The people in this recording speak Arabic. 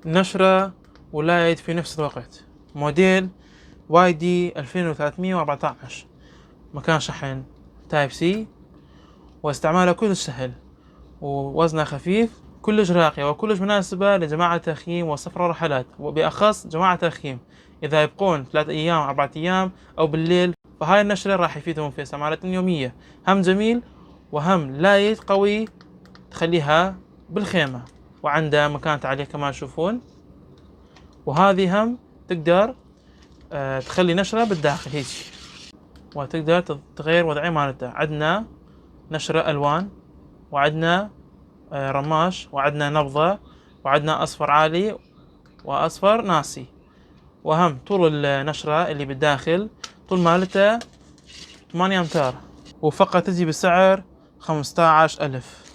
نشرة ولايت في نفس الوقت، موديل YD 2314، مكان شحن تايب سي، واستعماله كلش سهل، ووزنه خفيف، كلش راقية وكلش مناسبة لجماعة التخييم وسفر الرحلات، وبأخص جماعة التخييم إذا يبقون 3 أيام 4 أيام أو بالليل، فهاي النشرة راح يفيدهم في استعمالاتهم اليومية. هم جميل وهم لايت قوي، تخليها بالخيمة، وعنده مكان تعليق كما تشوفون. وهذه هم تقدر تخلي نشرة بالداخل هيك، وتقدر تغير وضعية مالتها. عندنا نشرة ألوان، وعندنا رماش، وعندنا نبضة، وعندنا أصفر عالي وأصفر ناسي. وهم طول النشرة اللي بالداخل طول مالتها 8 أمتار، وفقط تجي بسعر 15,000.